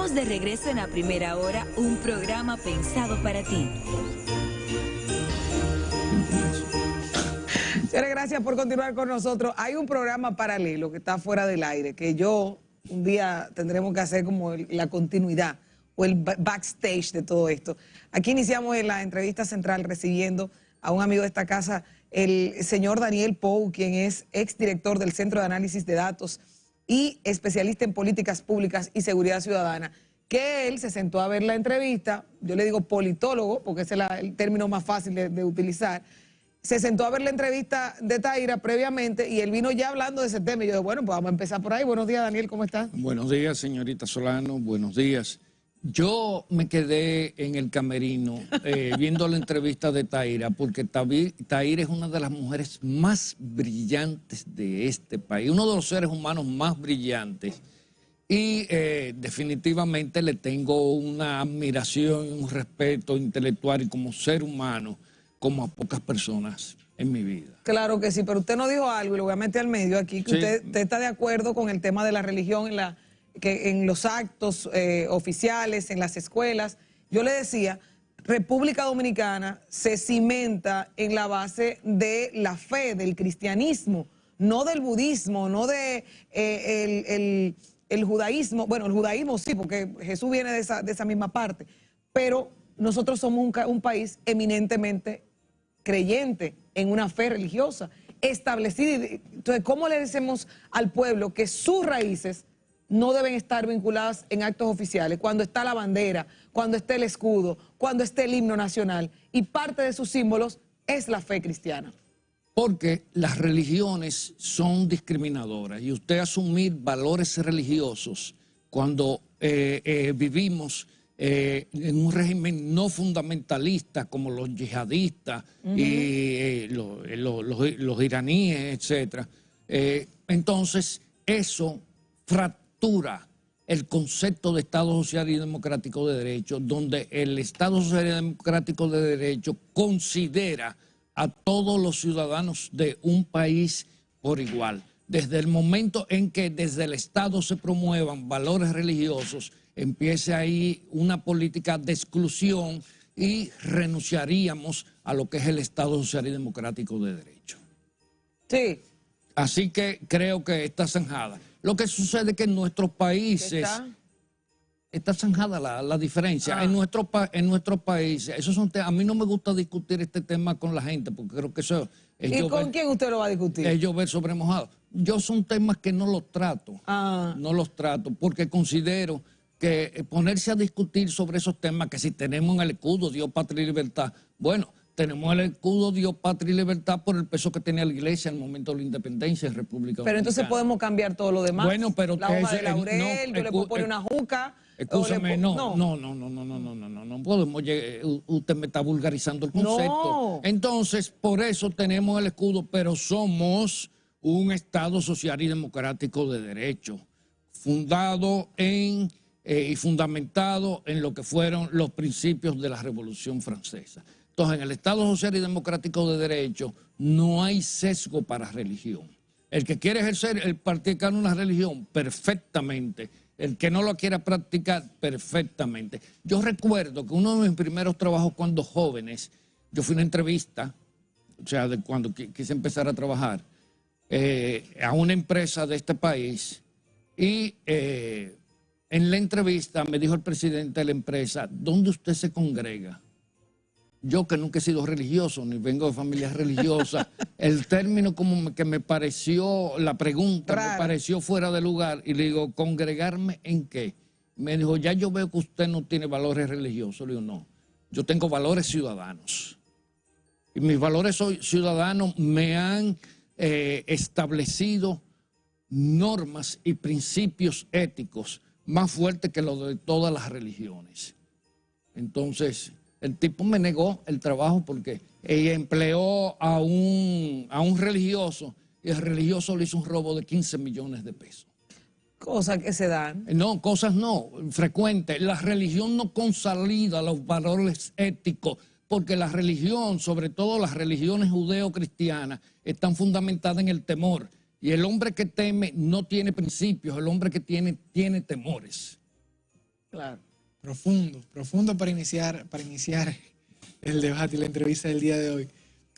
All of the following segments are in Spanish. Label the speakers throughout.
Speaker 1: Estamos de regreso en A Primera Hora, un programa pensado para ti.
Speaker 2: Señores, gracias por continuar con nosotros. Hay un programa paralelo que está fuera del aire, que un día tendremos que hacer como la continuidad o el backstage de todo esto. Aquí iniciamos en la entrevista central recibiendo a un amigo de esta casa, el señor Daniel Pou, quien es exdirector del Centro de Análisis de Datos y especialista en políticas públicas y seguridad ciudadana, que él se sentó a ver la entrevista, yo le digo politólogo, porque ese es el término más fácil de utilizar. Se sentó a ver la entrevista de Taira previamente y él vino ya hablando de ese tema. Y yo dije, bueno, pues vamos a empezar por ahí. Buenos días, Daniel, ¿cómo estás?
Speaker 3: Buenos días, señorita Solano, buenos días. Yo me quedé en el camerino viendo la entrevista de Taira, porque Taira es una de las mujeres más brillantes de este país, uno de los seres humanos más brillantes. Y definitivamente le tengo una admiración y un respeto intelectual y como ser humano, como a pocas personas en mi vida.
Speaker 2: Claro que sí, pero usted nos dijo algo, y lo voy a meter al medio aquí, que sí. usted está de acuerdo con el tema de la religión en los actos oficiales, en las escuelas. Yo le decía, República Dominicana se cimenta en la base de la fe, del cristianismo, no del budismo, no de el judaísmo. Bueno, el judaísmo sí, porque Jesús viene de esa misma parte, pero nosotros somos un país eminentemente creyente en una fe religiosa establecida. Entonces, ¿cómo le decimos al pueblo que sus raíces no deben estar vinculadas en actos oficiales cuando está la bandera, cuando está el escudo, cuando está el himno nacional y parte de sus símbolos es la fe cristiana?
Speaker 3: Porque las religiones son discriminadoras y usted asumir valores religiosos cuando vivimos en un régimen no fundamentalista como los yihadistas y los iraníes, etc. Entonces, eso fractura el concepto de Estado Social y Democrático de Derecho, donde el Estado Social y Democrático de Derecho considera a todos los ciudadanos de un país por igual. Desde el momento en que desde el Estado se promuevan valores religiosos, empiece ahí una política de exclusión y renunciaríamos a lo que es el Estado Social y Democrático de Derecho.
Speaker 2: Sí.
Speaker 3: Así que creo que está zanjada. Lo que sucede es que en nuestros países está zanjada la diferencia. En nuestros países, a mí no me gusta discutir este tema con la gente, porque creo que eso es...
Speaker 2: ¿Y con quién usted lo va a discutir?
Speaker 3: Es llover sobre mojado. Yo son temas que no los trato, no los trato, porque considero que ponerse a discutir sobre esos temas, que si tenemos en el escudo Dios, patria y libertad, bueno, tenemos el escudo Dios, patria y libertad por el peso que tenía la iglesia en el momento de la independencia en República Dominicana.
Speaker 2: Pero entonces podemos cambiar todo lo demás.
Speaker 3: Bueno, pero
Speaker 2: la hoja de laurel, yo le puedo poner una juca.
Speaker 3: Escúchame, no podemos, usted me está vulgarizando el concepto.
Speaker 2: No.
Speaker 3: Entonces, por eso tenemos el escudo, pero somos un Estado social y democrático de derecho, fundado y fundamentado en lo que fueron los principios de la Revolución Francesa. Entonces, en el Estado Social y Democrático de Derecho no hay sesgo para religión. El que quiere practicar una religión, perfectamente. El que no lo quiera practicar, perfectamente. Yo recuerdo que uno de mis primeros trabajos cuando jóvenes, yo fui a una entrevista, o sea, de cuando quise empezar a trabajar, a una empresa de este país, y en la entrevista me dijo el presidente de la empresa, ¿dónde usted se congrega? Yo, que nunca he sido religioso, ni vengo de familia religiosa, el término como que me pareció, la pregunta me pareció fuera de lugar, y le digo, ¿congregarme en qué? Me dijo, ya yo veo que usted no tiene valores religiosos. Le digo, no, yo tengo valores ciudadanos. Y mis valores ciudadanos me han establecido normas y principios éticos más fuertes que los de todas las religiones. Entonces, el tipo me negó el trabajo porque ella empleó a un religioso y el religioso le hizo un robo de 15 millones de pesos.
Speaker 2: Cosas que se dan.
Speaker 3: No, cosas no, frecuentes. La religión no consolida los valores éticos porque la religión, sobre todo las religiones judeo-cristianas, están fundamentadas en el temor. Y el hombre que teme no tiene principios, el hombre que tiene temores.
Speaker 2: Claro.
Speaker 4: Profundo para iniciar el debate y la entrevista del día de hoy.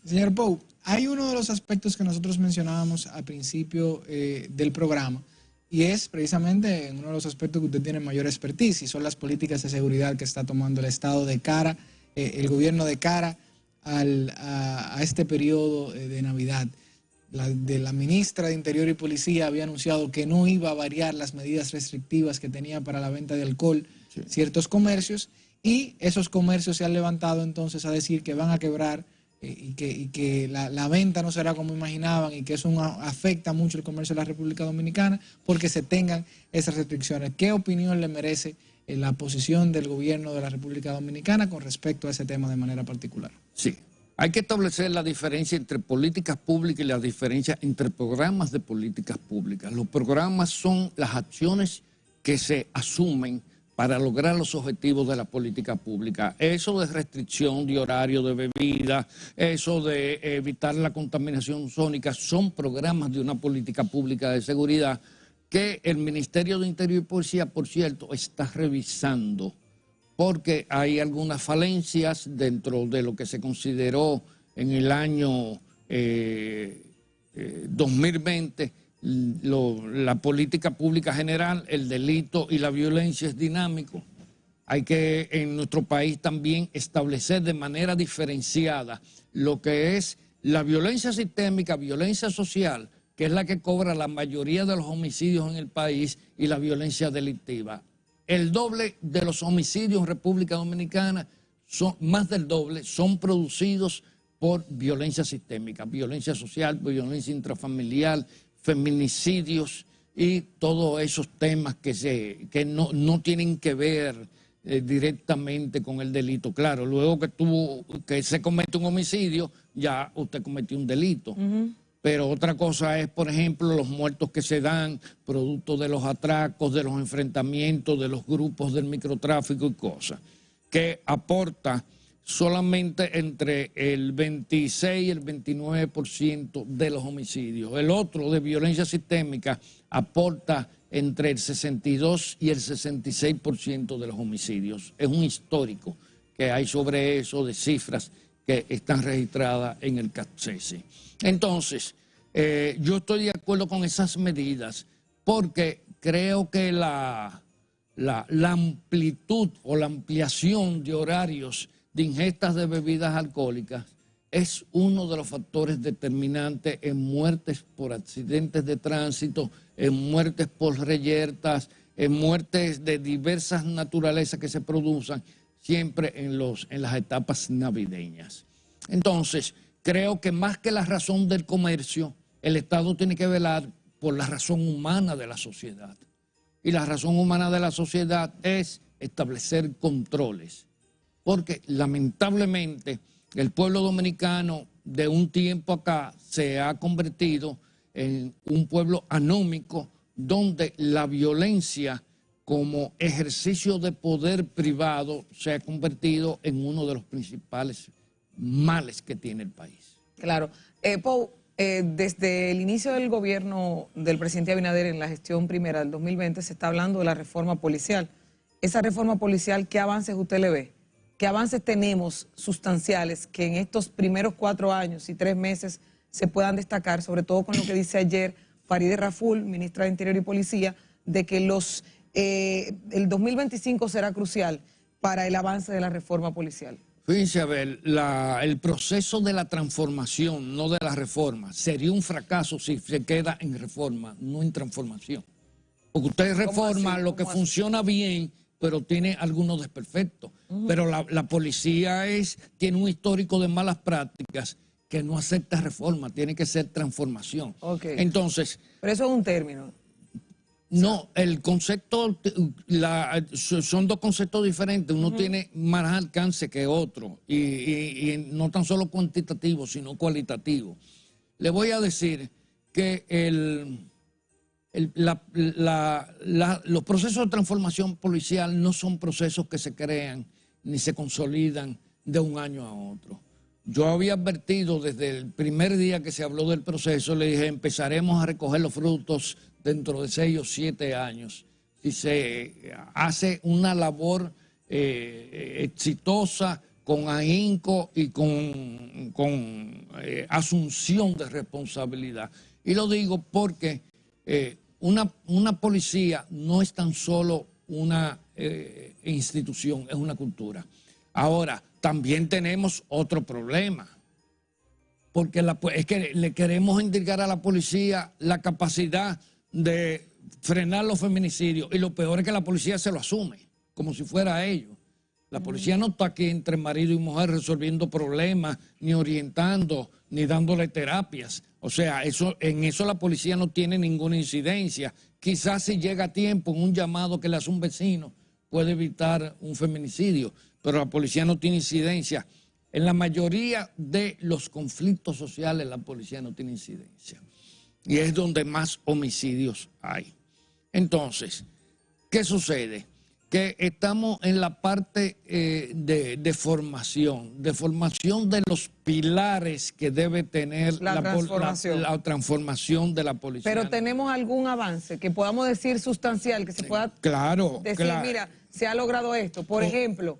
Speaker 4: Señor Pou, hay uno de los aspectos que nosotros mencionábamos al principio del programa, y es precisamente uno de los aspectos que usted tiene mayor expertise, y son las políticas de seguridad que está tomando el Estado de cara, el gobierno de cara a este periodo de Navidad. La ministra de Interior y Policía había anunciado que no iba a variar las medidas restrictivas que tenía para la venta de alcohol ciertos comercios, y esos comercios se han levantado entonces a decir que van a quebrar y que la venta no será como imaginaban, y que eso afecta mucho el comercio de la República Dominicana porque se tengan esas restricciones. ¿Qué opinión le merece la posición del gobierno de la República Dominicana con respecto a ese tema de manera particular?
Speaker 3: Sí, hay que establecer la diferencia entre políticas públicas y la diferencia entre programas de políticas públicas. Los programas son las acciones que se asumen para lograr los objetivos de la política pública. Eso de restricción de horario de bebida, eso de evitar la contaminación sónica, son programas de una política pública de seguridad que el Ministerio de Interior y Policía, por cierto, está revisando, porque hay algunas falencias dentro de lo que se consideró en el año 2020, la política pública general. El delito y la violencia es dinámico. Hay que en nuestro país también establecer de manera diferenciada lo que es la violencia sistémica, violencia social, que es la que cobra la mayoría de los homicidios en el país, y la violencia delictiva. El doble de los homicidios en República Dominicana, más del doble, son producidos por violencia sistémica, violencia social, violencia intrafamiliar, feminicidios y todos esos temas que no tienen que ver directamente con el delito. Claro, luego que se comete un homicidio, ya usted cometió un delito. Pero otra cosa es, por ejemplo, los muertos que se dan producto de los atracos, de los enfrentamientos, de los grupos del microtráfico y cosas, que aporta solamente entre el 26 y el 29% de los homicidios. El otro, de violencia sistémica, aporta entre el 62 y el 66% de los homicidios. Es un histórico que hay sobre eso, de cifras que están registradas en el CATCESI. Entonces, yo estoy de acuerdo con esas medidas porque creo que la amplitud o la ampliación de horarios de ingestas de bebidas alcohólicas es uno de los factores determinantes en muertes por accidentes de tránsito, en muertes por reyertas, en muertes de diversas naturalezas que se producen siempre en las etapas navideñas. Entonces, creo que más que la razón del comercio, el Estado tiene que velar por la razón humana de la sociedad. Y la razón humana de la sociedad es establecer controles. Porque lamentablemente el pueblo dominicano de un tiempo acá se ha convertido en un pueblo anómico, donde la violencia como ejercicio de poder privado se ha convertido en uno de los principales males que tiene el país.
Speaker 2: Claro. Pou, desde el inicio del gobierno del presidente Abinader en la gestión primera del 2020 se está hablando de la reforma policial. Esa reforma policial, ¿qué avances usted le ve? ¿Qué avances tenemos sustanciales que en estos primeros 4 años y 3 meses se puedan destacar, sobre todo con lo que dice ayer Farideh Raful, ministra de Interior y Policía, de que el 2025 será crucial para el avance de la reforma policial?
Speaker 3: Fíjense, a ver, el proceso de la transformación, no de la reforma, sería un fracaso si se queda en reforma, no en transformación. Porque usted reforma lo que funciona bien, pero tiene algunos desperfectos. Pero la policía tiene un histórico de malas prácticas que no acepta reforma, tiene que ser transformación.
Speaker 2: Okay.
Speaker 3: Entonces,
Speaker 2: pero eso es un término.
Speaker 3: No, el concepto, son dos conceptos diferentes. Uno tiene más alcance que otro, y no tan solo cuantitativo, sino cualitativo. Le voy a decir que los procesos de transformación policial no son procesos que se crean ni se consolidan de un año a otro. Yo había advertido desde el primer día que se habló del proceso, le dije, empezaremos a recoger los frutos dentro de 6 o 7 años. si se hace una labor exitosa, con ahínco y con asunción de responsabilidad. Y lo digo porque una policía no es tan solo una institución, es una cultura. Ahora, también tenemos otro problema, porque es que le queremos indicar a la policía la capacidad de frenar los feminicidios, y lo peor es que la policía se lo asume, como si fuera ellos. La policía no está aquí entre marido y mujer resolviendo problemas, ni orientando, ni dándole terapias. O sea, en eso la policía no tiene ninguna incidencia. Quizás si llega a tiempo en un llamado que le hace un vecino, puede evitar un feminicidio, pero la policía no tiene incidencia. En la mayoría de los conflictos sociales la policía no tiene incidencia. Y es donde más homicidios hay. Entonces, ¿qué sucede? Que estamos en la parte de formación de los pilares que debe tener la transformación de la policía.
Speaker 2: Pero ¿tenemos algún avance que podamos decir sustancial, que se pueda decir, mira, se ha logrado esto? Por ejemplo.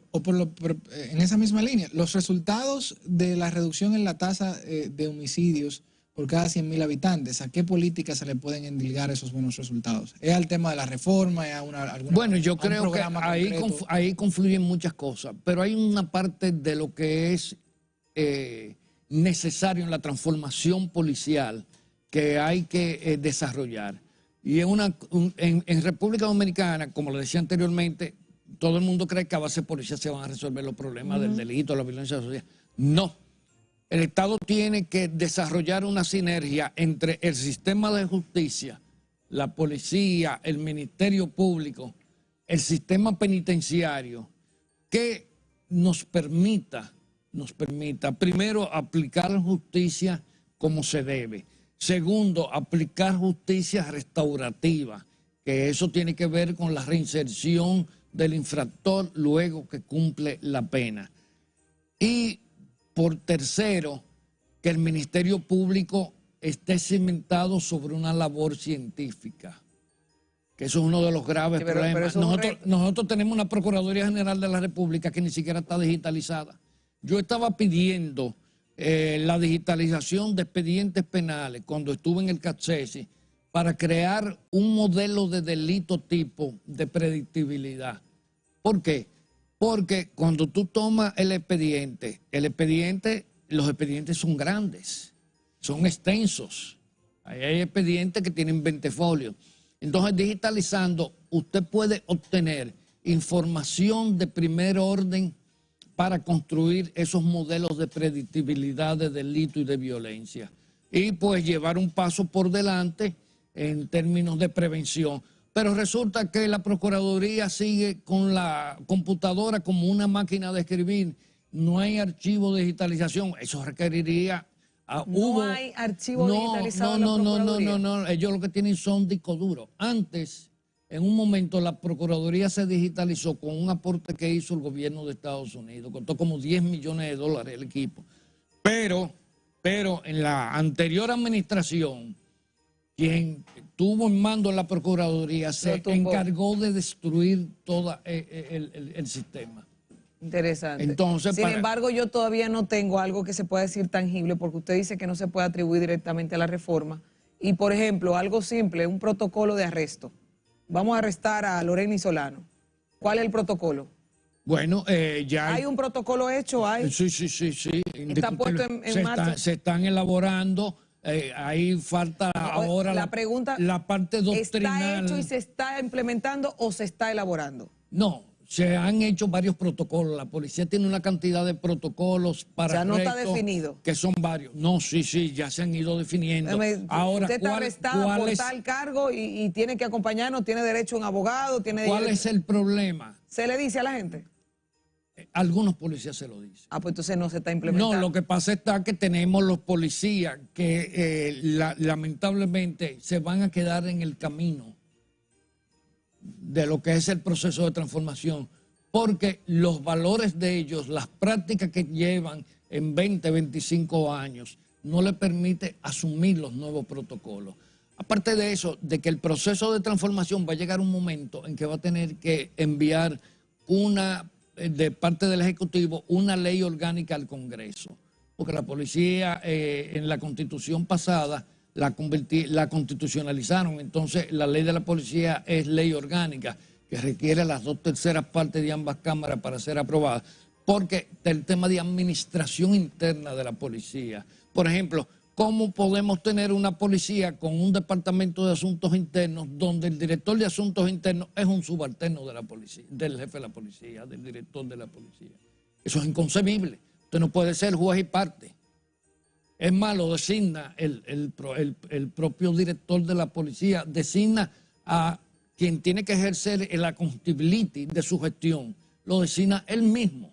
Speaker 4: En esa misma línea, los resultados de la reducción en la tasa de homicidios por cada 100.000 habitantes, ¿a qué políticas se le pueden endilgar esos buenos resultados? ¿Es al tema de la reforma? ¿Es
Speaker 3: bueno, yo creo que ahí confluyen muchas cosas, pero hay una parte de lo que es necesario en la transformación policial que hay que desarrollar. Y en República Dominicana, como lo decía anteriormente, todo el mundo cree que a base de policía se van a resolver los problemas del delito, la violencia social. No. El Estado tiene que desarrollar una sinergia entre el sistema de justicia, la policía, el Ministerio Público, el sistema penitenciario, que nos permita, primero, aplicar justicia como se debe. Segundo, aplicar justicia restaurativa, que eso tiene que ver con la reinserción del infractor luego que cumple la pena. Y por tercero, que el Ministerio Público esté cimentado sobre una labor científica, que eso es uno de los graves problemas. Nosotros tenemos una Procuraduría General de la República que ni siquiera está digitalizada. Yo estaba pidiendo la digitalización de expedientes penales cuando estuve en el CACSESI para crear un modelo de delito tipo de predictibilidad. ¿Por qué? Porque cuando tú tomas los expedientes son grandes, son extensos. Hay expedientes que tienen 20 folios. Entonces, digitalizando, usted puede obtener información de primer orden para construir esos modelos de predictibilidad de delito y de violencia. Y pues llevar un paso por delante en términos de prevención. Pero resulta que la Procuraduría sigue con la computadora como una máquina de escribir. No hay archivo de digitalización. Eso requeriría...
Speaker 2: ¿No hay archivo digitalizado en la Procuraduría?
Speaker 3: No. Ellos lo que tienen son discos duros. Antes, en un momento, la Procuraduría se digitalizó con un aporte que hizo el gobierno de Estados Unidos. Costó como $10 millones el equipo. Pero en la anterior administración, quien tuvo en mando en la Procuraduría se encargó de destruir todo el sistema.
Speaker 2: Interesante.
Speaker 3: Entonces,
Speaker 2: sin embargo, yo todavía no tengo algo que se pueda decir tangible, porque usted dice que no se puede atribuir directamente a la reforma. Y, por ejemplo, algo simple, un protocolo de arresto. Vamos a arrestar a Loreni Solano. ¿Cuál es el protocolo?
Speaker 3: Bueno, ya...
Speaker 2: ¿Hay un protocolo hecho?
Speaker 3: Sí.
Speaker 2: ¿Está puesto en marcha?
Speaker 3: Se están elaborando... ahí falta ahora la parte doctrinal.
Speaker 2: ¿Está hecho y se está implementando o se está elaborando?
Speaker 3: No, se han hecho varios protocolos. La policía tiene una cantidad de protocolos para
Speaker 2: ya no está definido.
Speaker 3: Que son varios. No, sí, ya se han ido definiendo. Ahora,
Speaker 2: usted está arrestado por tal cargo y tiene que acompañarnos, tiene derecho a un abogado.
Speaker 3: ¿Cuál es el problema?
Speaker 2: ¿Se le dice a la gente?
Speaker 3: Algunos policías se lo dicen.
Speaker 2: Pues entonces no se está implementando.
Speaker 3: No, lo que pasa está que tenemos los policías que lamentablemente se van a quedar en el camino de lo que es el proceso de transformación, porque los valores de ellos, las prácticas que llevan en 20, 25 años, no les permite asumir los nuevos protocolos. Aparte de eso, de que el proceso de transformación va a llegar un momento en que va a tener que enviar de parte del Ejecutivo una ley orgánica al Congreso. Porque la policía en la Constitución pasada la constitucionalizaron. Entonces la ley de la policía es ley orgánica que requiere las 2/3 partes de ambas cámaras para ser aprobada. Porque el tema de administración interna de la policía. Por ejemplo, ¿cómo podemos tener una policía con un departamento de asuntos internos donde el director de asuntos internos es un subalterno de la policía, del jefe de la policía, del director de la policía? Eso es inconcebible. Usted no puede ser juez y parte. Es más, lo designa el propio director de la policía, designa a quien tiene que ejercer el accountability de su gestión, lo designa él mismo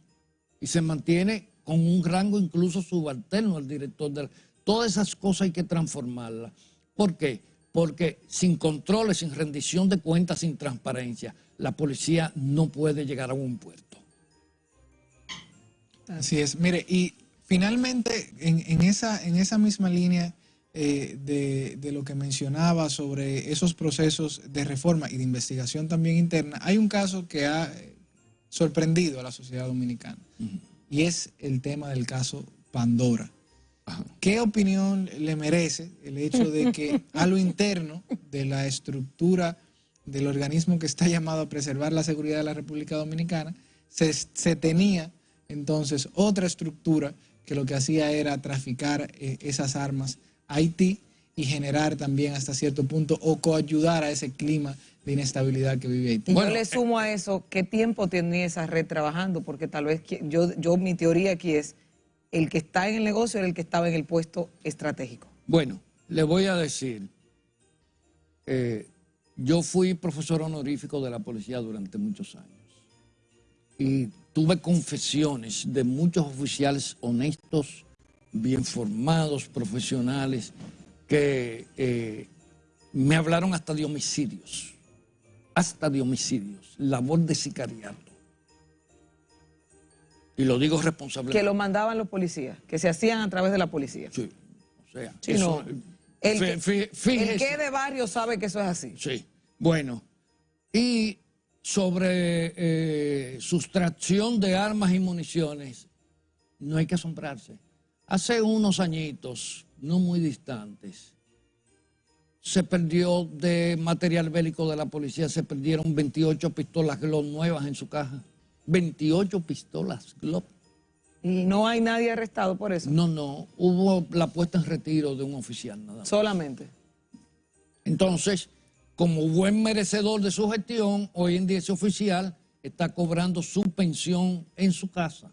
Speaker 3: y se mantiene con un rango incluso subalterno al director de la... Todas esas cosas hay que transformarlas. ¿Por qué? Porque sin controles, sin rendición de cuentas, sin transparencia, la policía no puede llegar a un puerto.
Speaker 4: Así es. Mire, y finalmente, en esa misma línea de lo que mencionaba sobre esos procesos de reforma y de investigación también interna, hay un caso que ha sorprendido a la sociedad dominicana. Y es el tema del caso Pandora. ¿Qué opinión le merece el hecho de que a lo interno de la estructura del organismo que está llamado a preservar la seguridad de la República Dominicana se tenía entonces otra estructura que lo que hacía era traficar esas armas a Haití y generar también hasta cierto punto o coayudar a ese clima de inestabilidad que vive Haití?
Speaker 2: Bueno, yo le sumo a eso, ¿qué tiempo tenía esa red trabajando? Porque tal vez mi teoría aquí es el que está en el negocio era el que estaba en el puesto estratégico.
Speaker 3: Bueno, le voy a decir, yo fui profesor honorífico de la policía durante muchos años y tuve confesiones de muchos oficiales honestos, bien formados, profesionales, que me hablaron hasta de homicidios, labor de sicariato. Y lo digo responsablemente.
Speaker 2: Que lo mandaban los policías, que se hacían a través de la policía.
Speaker 3: Sí, o sea,
Speaker 2: sí,
Speaker 3: eso,
Speaker 2: no. El que de barrio sabe que eso es así.
Speaker 3: Sí, bueno. Y sobre sustracción de armas y municiones, no hay que asombrarse. Hace unos añitos, no muy distantes, se perdió de material bélico de la policía, se perdieron 28 pistolas Glock nuevas en su caja. 28 pistolas Glock.
Speaker 2: ¿Y no hay nadie arrestado por eso?
Speaker 3: No, hubo la puesta en retiro de un oficial nada más.
Speaker 2: Solamente.
Speaker 3: Entonces, como buen merecedor de su gestión, hoy en día ese oficial está cobrando su pensión en su casa.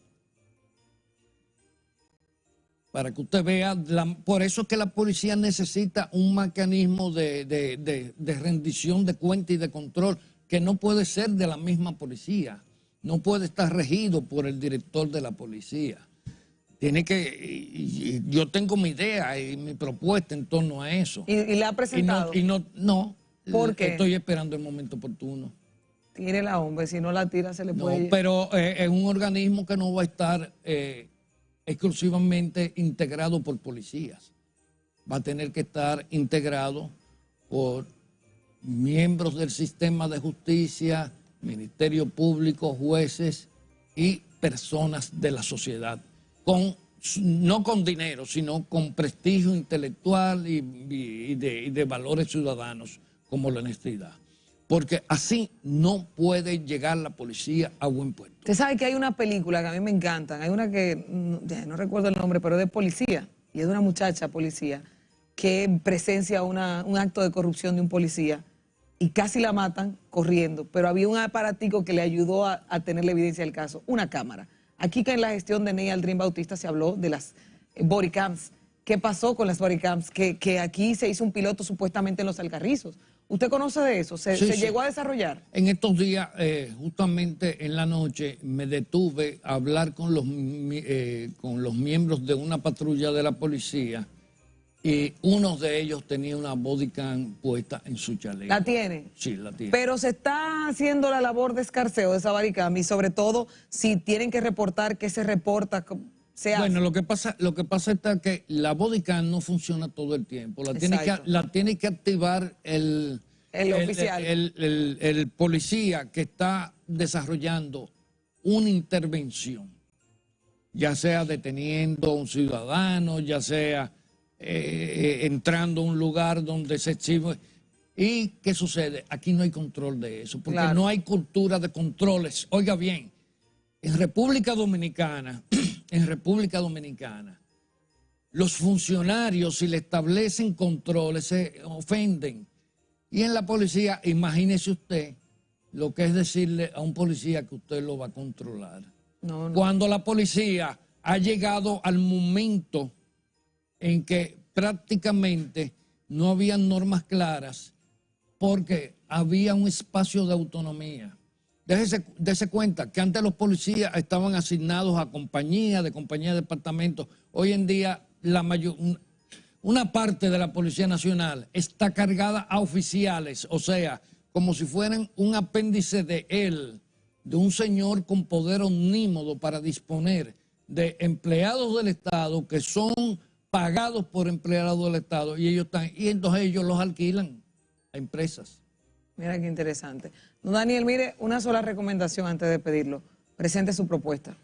Speaker 3: Para que usted vea, por eso es que la policía necesita un mecanismo de rendición de cuentas y de control que no puede ser de la misma policía. No puede estar regido por el director de la policía. Tiene que, yo tengo mi idea y mi propuesta en torno a eso.
Speaker 2: ¿Y la ha presentado?
Speaker 3: No.
Speaker 2: ¿Por qué?
Speaker 3: Estoy esperando el momento oportuno.
Speaker 2: Tírela, hombre, si no la tira se le puede...
Speaker 3: No, pero es un organismo que no va a estar exclusivamente integrado por policías. Va a tener que estar integrado por miembros del sistema de justicia, Ministerio Público, jueces y personas de la sociedad, no con dinero, sino con prestigio intelectual y de valores ciudadanos como la honestidad. Porque así no puede llegar la policía a buen puerto.
Speaker 2: Usted sabe que hay una película que a mí me encantan, hay una que no recuerdo el nombre, pero es de policía, y es de una muchacha policía que presencia un acto de corrupción de un policía y casi la matan corriendo, pero había un aparatico que le ayudó a tener la evidencia del caso, una cámara. Aquí que en la gestión de Ney Aldrin Bautista se habló de las body cams. ¿Qué pasó con las body cams? Que aquí se hizo un piloto supuestamente en los Alcarrizos. ¿Usted conoce de eso? ¿Se llegó a desarrollar?
Speaker 3: En estos días, justamente en la noche, me detuve a hablar con los miembros de una patrulla de la policía y uno de ellos tenía una bodycam puesta en su chaleco.
Speaker 2: ¿La tiene?
Speaker 3: Sí, la tiene.
Speaker 2: Pero se está haciendo la labor de escarceo de esa bodycam y sobre todo si tienen que reportar, ¿qué se reporta? se hace.
Speaker 3: Bueno, lo que pasa es que la bodycam no funciona todo el tiempo. La tiene que activar el
Speaker 2: oficial.
Speaker 3: El policía que está desarrollando una intervención, ya sea deteniendo a un ciudadano, ya sea entrando a un lugar donde se exhibe. ¿Y qué sucede? Aquí no hay control de eso, porque no hay cultura de controles. Oiga bien, en República Dominicana, los funcionarios, si le establecen controles, se ofenden. Y en la policía, imagínese usted lo que es decirle a un policía que usted lo va a controlar.
Speaker 2: No.
Speaker 3: Cuando la policía ha llegado al momento en que prácticamente no había normas claras porque había un espacio de autonomía. Déjese cuenta que antes los policías estaban asignados a compañías, de departamentos. Hoy en día una parte de la Policía Nacional está cargada a oficiales, o sea, como si fueran un apéndice de un señor con poder omnímodo para disponer de empleados del Estado que son pagados por empleados del Estado y entonces ellos los alquilan a empresas.
Speaker 2: Mira qué interesante. No, Daniel, mire, una sola recomendación antes de pedirlo. Presente su propuesta.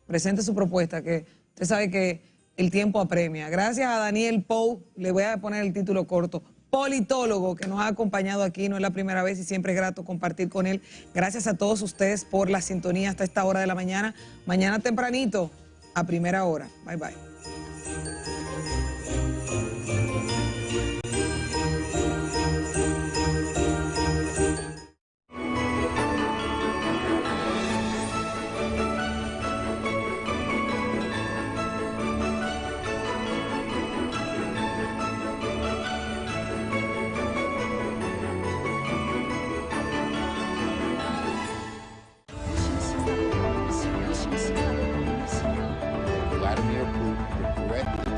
Speaker 2: Presente su propuesta, que usted sabe que el tiempo apremia. Gracias a Daniel Pou, le voy a poner el título corto, politólogo, que nos ha acompañado aquí, no es la primera vez y siempre es grato compartir con él. Gracias a todos ustedes por la sintonía hasta esta hora de la mañana. Mañana tempranito, a primera hora. Bye, bye.
Speaker 5: Vladimir Putin,